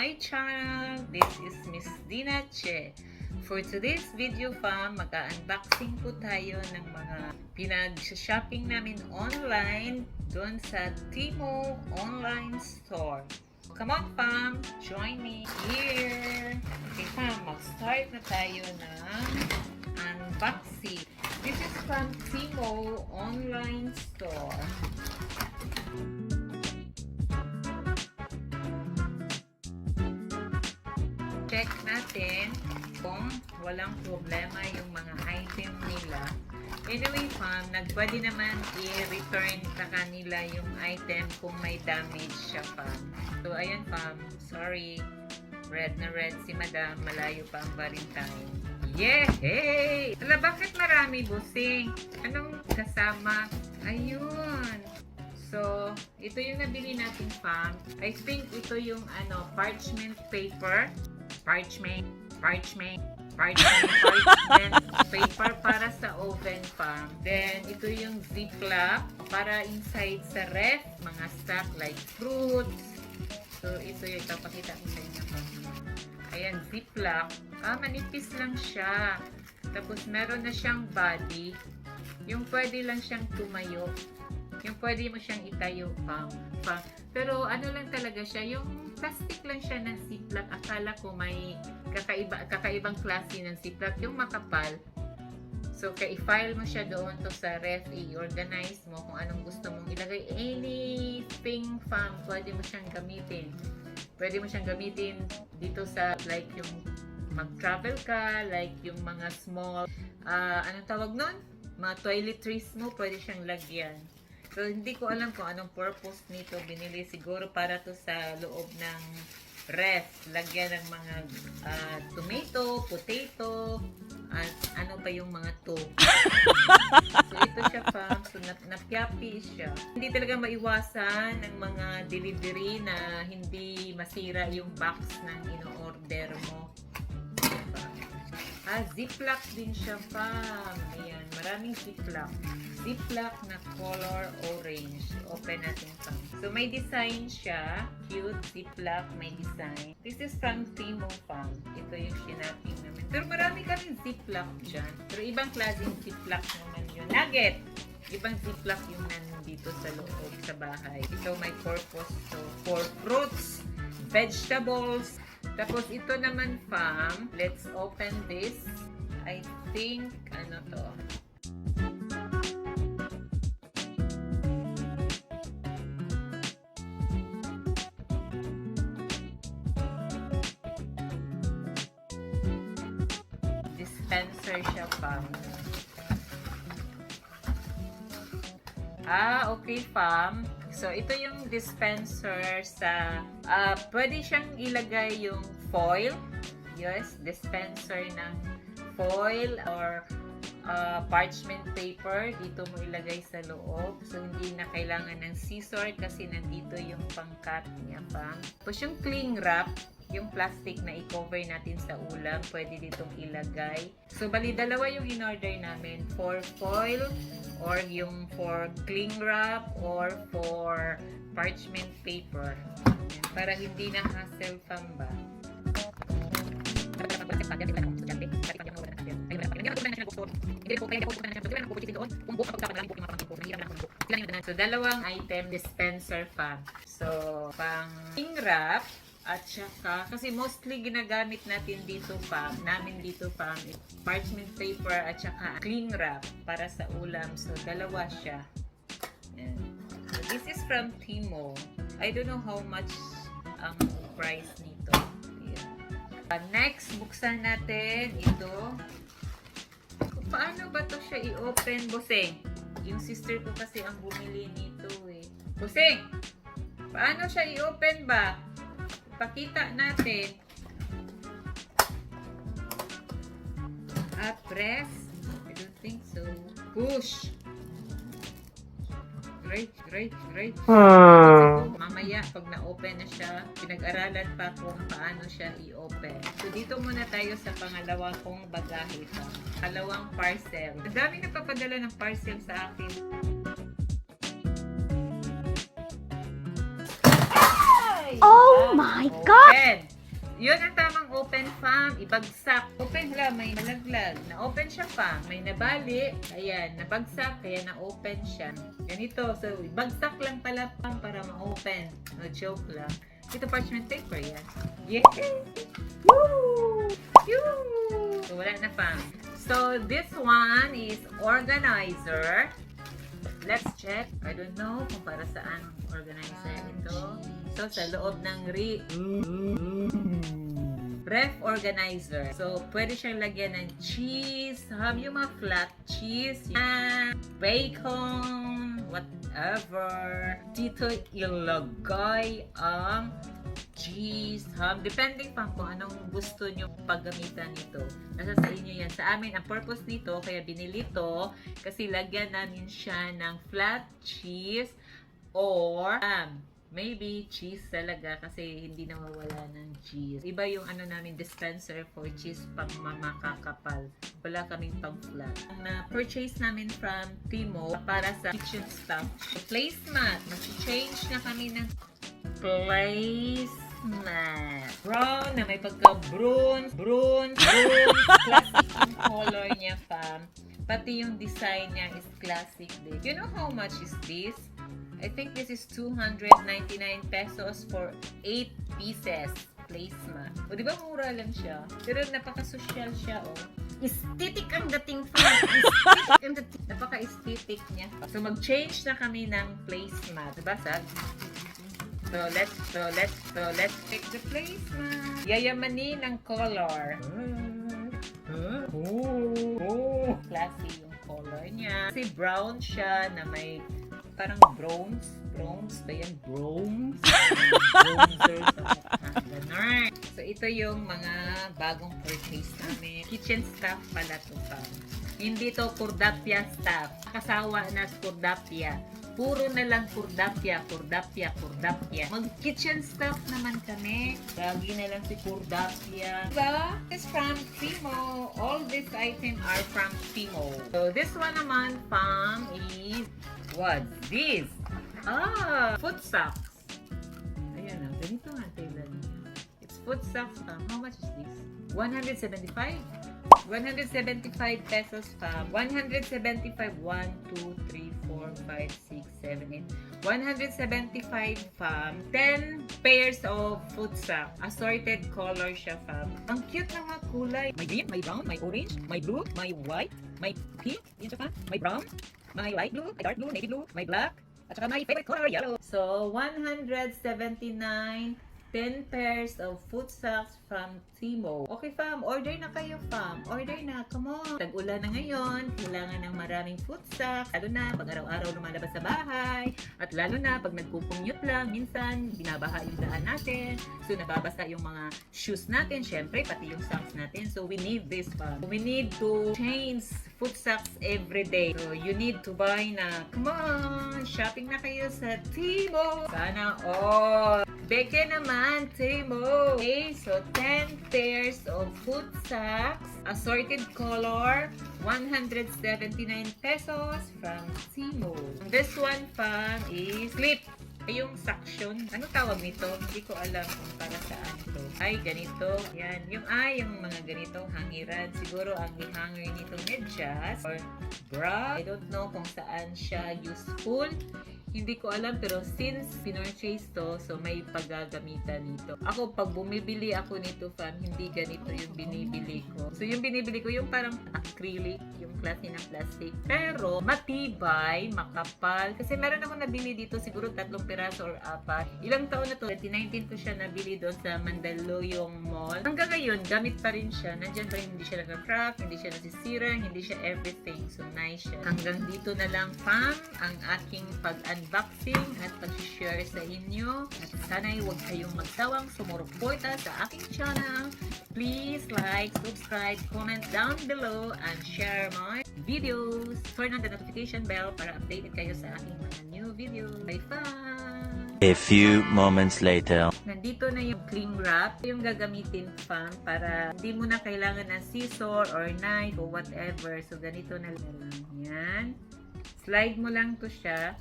my channel. This is Miss Dina Che. For today's video fam, mag-unboxing po tayo ng mga pinag-shopping namin online doon sa Temu online store. Come on fam, join me here. Okay fam, mag-start na tayo ng unboxing. This is from Temu online store. Check natin kung walang problema yung mga item nila. Anyway fam, pwede naman i-return sa kanila yung item kung may damage siya fam. So ayan fam, sorry. Red na red si madam, malayo pa ang Valentine. Yay! Ala, bakit marami busing? Anong kasama? Ayun. So, ito yung nabili natin fam. I think ito yung parchment paper. Parchment paper para sa oven fam. Then, ito yung ziplock para inside sa ref, mga stock like fruits. So, ito yung ipapakita ko sa inyo fam. Ayan, ziplock. Manipis lang siya. Tapos, meron na siyang body. Yung pwede lang siyang tumayo. Yung pwede mo siyang itayo fam. Pero, ano lang talaga siya, yung plastic lang siya ng ziplock. Akala ko may kakaibang klase ng ziplock, yung makapal. So, i-file mo siya doon to sa ref, i-organize mo kung anong gusto mong ilagay. Anything fam, pwede mo siyang gamitin. Pwede mo siyang gamitin dito sa like yung mag-travel ka, like yung mga small, anong tawag nun? Mga toiletries mo, pwede siyang lagyan. So, hindi ko alam kung anong purpose nito. Binili siguro para to sa loob ng ref. Lagyan ng mga tomato, potato, at ano pa yung mga to. So, ito siya fam. So, napyapi siya. Hindi talaga maiwasan ng mga delivery na hindi masira yung box ng ino-order mo. Ziplock din siya fam. Ayan, maraming ziplock. Ziplock na color orange. Open natin fam. So, may design siya. Cute ziplock, may design. This is from Temu fam. Ito yung shinaping namin. Pero marami kaming ziplock dyan. Pero ibang klaseng ziplock naman yun. Nugget! Ibang ziplock yung nandito sa loob sa bahay. Ito may purpose. So, for fruits, vegetables. Tapos ito naman fam. Let's open this. I think, ano to? Dispenser siya fam. Okay fam. So, ito yung dispenser sa, pwede siyang ilagay yung foil. Yes, dispenser ng foil or parchment paper. Dito mo ilagay sa loob. So, hindi na kailangan ng scissor kasi nandito yung pang-cut niya fam. Tapos yung cling wrap, yung plastic na i-cover natin sa ulam, pwede ditong ilagay. So, bali, dalawa yung in-order namin. For foil, or yung for cling wrap, or for parchment paper. Yan, para hindi na hassle fam ba. So, dalawang item dispenser fam. So, pang cling wrap, at saka, kasi mostly ginagamit natin dito fam, parchment paper at saka cling wrap para sa ulam. So, dalawa siya. Yan. So, this is from Temu. I don't know how much ang price nito. Next, buksan natin ito. Paano ba to siya i-open, Boseng? Yung sister ko kasi ang bumili nito eh. Boseng! Paano siya i-open ba? Pakita natin. Press. I don't think so. Push. Right. Mamaya, pag na-open na siya, pinag-aralan pa kung paano siya i-open. So, dito muna tayo sa pangalawa kong bagahe. Pangalawang parcel. Ang dami nagpapadala ng parcel sa akin. Oh my God! Yun ang tamang open, fam. Ibagsak. Open, hala, may nalaglag. Na-open siya, fam. May nabali. Ayan, nabagsak. Kaya na-open siya. Ganito. So, ibagsak lang pala, fam, para ma-open. No joke lang. Ito parchment paper yan. Yay! Woo! Woo! So, wala na, fam. So, this one is organizer. Let's check. I don't know kung para saan ang organizer ito. So, sa loob ng ref organizer. So, pwede siyang lagyan ng cheese. Have yung mga flat cheese. Yan. Bacon. Whatever. Dito ilagay ang cheese. Depending pa kung anong gusto nyo paggamitan nito. Nasa sa inyo yan. Sa amin, ang purpose nito, kaya binili to, kasi lagyan namin siya ng flat cheese or maybe cheese talaga kasi hindi nawawala ng cheese. Iba yung ano namin dispenser for cheese pang makakapal. Wala kaming pang flat. Ang na-purchase namin from Timo para sa kitchen stuff. Placemat. Mag-change na kami ng placemat. Brown na may pagka-bronze. Classic yung color niya, fam. Pati yung design niya is classic din. You know how much is this? I think this is 299 pesos for 8 pieces placemat. O, di ba mura lang siya? Pero napaka-social siya, oh. Aesthetic ang dating fa. Napaka-aesthetic niya. So, mag-change na kami ng placemat. Diba, Sag? So, let's take the placemat. Yayamanin ng color. Classy yung color niya. Kasi brown siya na may parang bronze ba yan? Bronzer sa mukha. Ganon. So, ito yung mga bagong purchase namin. Kitchen stuff pala to, fam. Hindi to kurdapya stuff. Kasawa na kurdapya. Puro na lang kurdapya. Mag-kitchen stuff naman kami. Lagi na lang si kurdapya. Diba? It's from Timo. All these items are from Timo. So, this one naman, fam, is what's this? Foot socks. Ayan na, ganito nga tailor niya. It's foot socks, fam. How much is this? 175? 175 pesos, fam. 175, 1, 2, 3, 4, 5, 6, 7, 8. 175, fam. 10 pairs of foot socks. Assorted color siya, fam. Ang cute ng mga kulay. May green, may brown, may orange, may blue, may white, may pink, yun siya, fam. May brown, may light blue, may dark blue, navy blue, may black, at saka my favorite color, yellow. So, 179, 10 pairs of foot socks from Timo. Okay, fam. Order na kayo, fam. Order na. Come on. Tag-ulan na ngayon. Kailangan ng maraming foot socks. Lalo na pag araw-araw lumalabas sa bahay. At lalo na pag nagpupungyot lang, minsan binabaha yung daan natin. So, nababasa yung mga shoes natin. Syempre, pati yung socks natin. So, we need this, fam. We need to change foot socks every day. So, you need to buy na. Come on. Shopping na kayo sa Timo. Sana all. Beke naman, Timo. Okay, so 10 pairs of foot socks, assorted color, 179 pesos from Timo. This one, fam, is clip. Yung suction. Ano tawag nito? Hindi ko alam kung para saan ito. Ay, ganito. Yan. Yung mga ganitong hangiran. Siguro ang hanger nito medyas or bra. I don't know kung saan siya useful. Hindi ko alam, pero since pinurchase to, so may paggagamitan nito. Ako, pag bumibili ako nito, fam, hindi ganito yung binibili ko. So, yung binibili ko, yung parang acrylic, yung klase ng plastic. Pero, matibay, makapal. Kasi meron ako nabili dito, siguro 3 piraso or 4. Ilang taon na to? 2019 ko siya nabili doon sa Mandaluyong Mall. Hanggang ngayon, gamit pa rin siya. Nandyan pa rin, hindi siya nag-crack, hindi siya nasisira, hindi siya everything. So, nice siya. Hanggang dito na lang, fam, ang aking unboxing at pag-share sa inyo. At sana'y huwag kayong magsawang sumuporta sa aking channel. Please like, subscribe, comment down below, and share my videos. Turn on the notification bell para updated kayo sa aking mga new videos. Bye-bye! A few moments later. Nandito na yung cling wrap. Yung gagamitin, fam, para hindi mo na kailangan ng scissor or knife or whatever. So, ganito na lang. Yan. Slide mo lang to siya.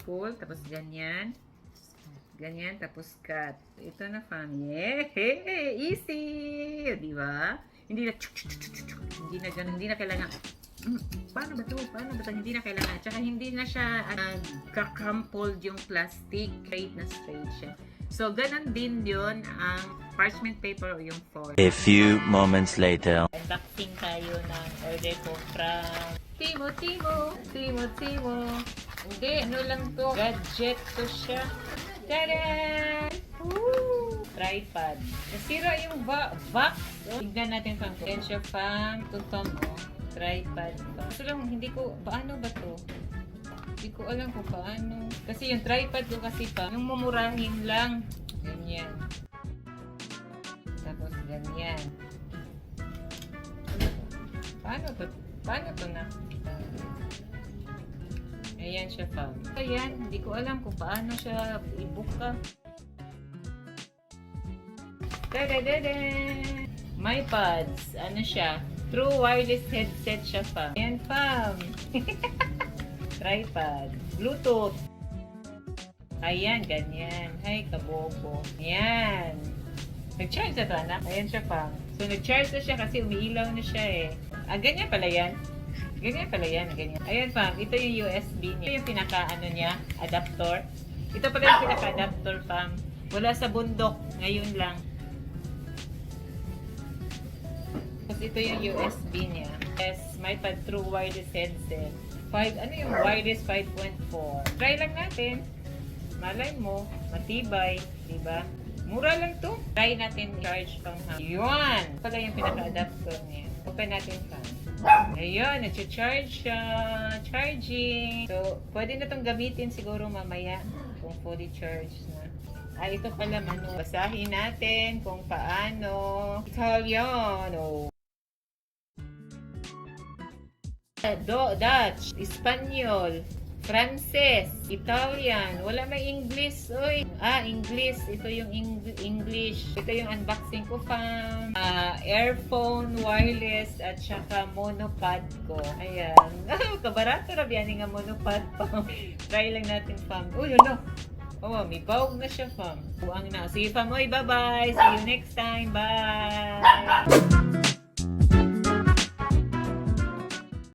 Pull, tapos ganyan. Ganyan, tapos cut. Ito na, fam. Yeah! Easy! Di ba? Hindi na hindi na ganun, hindi na kailangan paano ba to? Hindi na kailangan. Tsaka hindi na siya kakrumpled yung plastic. Straight siya. So, ganun din yun ang parchment paper o yung foil. A few moments later. Unboxing tayo ng order ko from Timo. Hindi, ano lang to? Gadget to siya. Tada! Woo! Tripod. Nasira yung box. Tignan natin fam. Yan siya fam. Ito fam oh. Tripod pa. So lang, hindi ko, paano ba to? Hindi ko alam kung paano. Kasi yung tripod ko kasi pa, yung mumurahin lang. Ganyan. Tapos ganyan. Paano to? Paano to na? Ayan siya fam. Ayan, hindi ko alam kung paano siya ibuka. Tada! My pods. Ano siya? True wireless headset siya fam. Ayan fam. Tripod. Bluetooth. Ayan, ganyan. Ay, kabobo. Ayan. Nag-charge na to, anak. Ayan siya fam. So, nag-charge na siya kasi umiilaw na siya eh. Ganyan pala yan. Ganyan. Ayan fam, ito yung USB niya. Ito yung pinaka-ano niya, adapter. Ito pala yung pinaka-adapter fam. Wala sa bundok. Ngayon lang. Tapos ito yung USB niya. Yes, MyPad True Wireless Headset. Ano yung wireless 5.4? Try lang natin. Malay mo, matibay, di ba? Mura lang to. Try natin charge pang Yun! Pala yung pinaka-adapter niya. Open natin fam. Ayun, nag-charge siya. Charging. So, pwede na itong gamitin siguro mamaya kung fully charged na. Ito pala manual. Basahin natin kung paano. Italiano. Dutch, Espanyol, Frances, Italian. Wala may English. Oy. English. Ito yung English. Ito yung unboxing ko fam. Earphone, wireless, at saka monopod ko. Ayan. Kabarato na biyan nga monopod fam. Try lang natin fam. Uy, ano? Oh, may bawag na siya fam. Buang na. Sige fam. Oy, bye-bye. See you next time. Bye.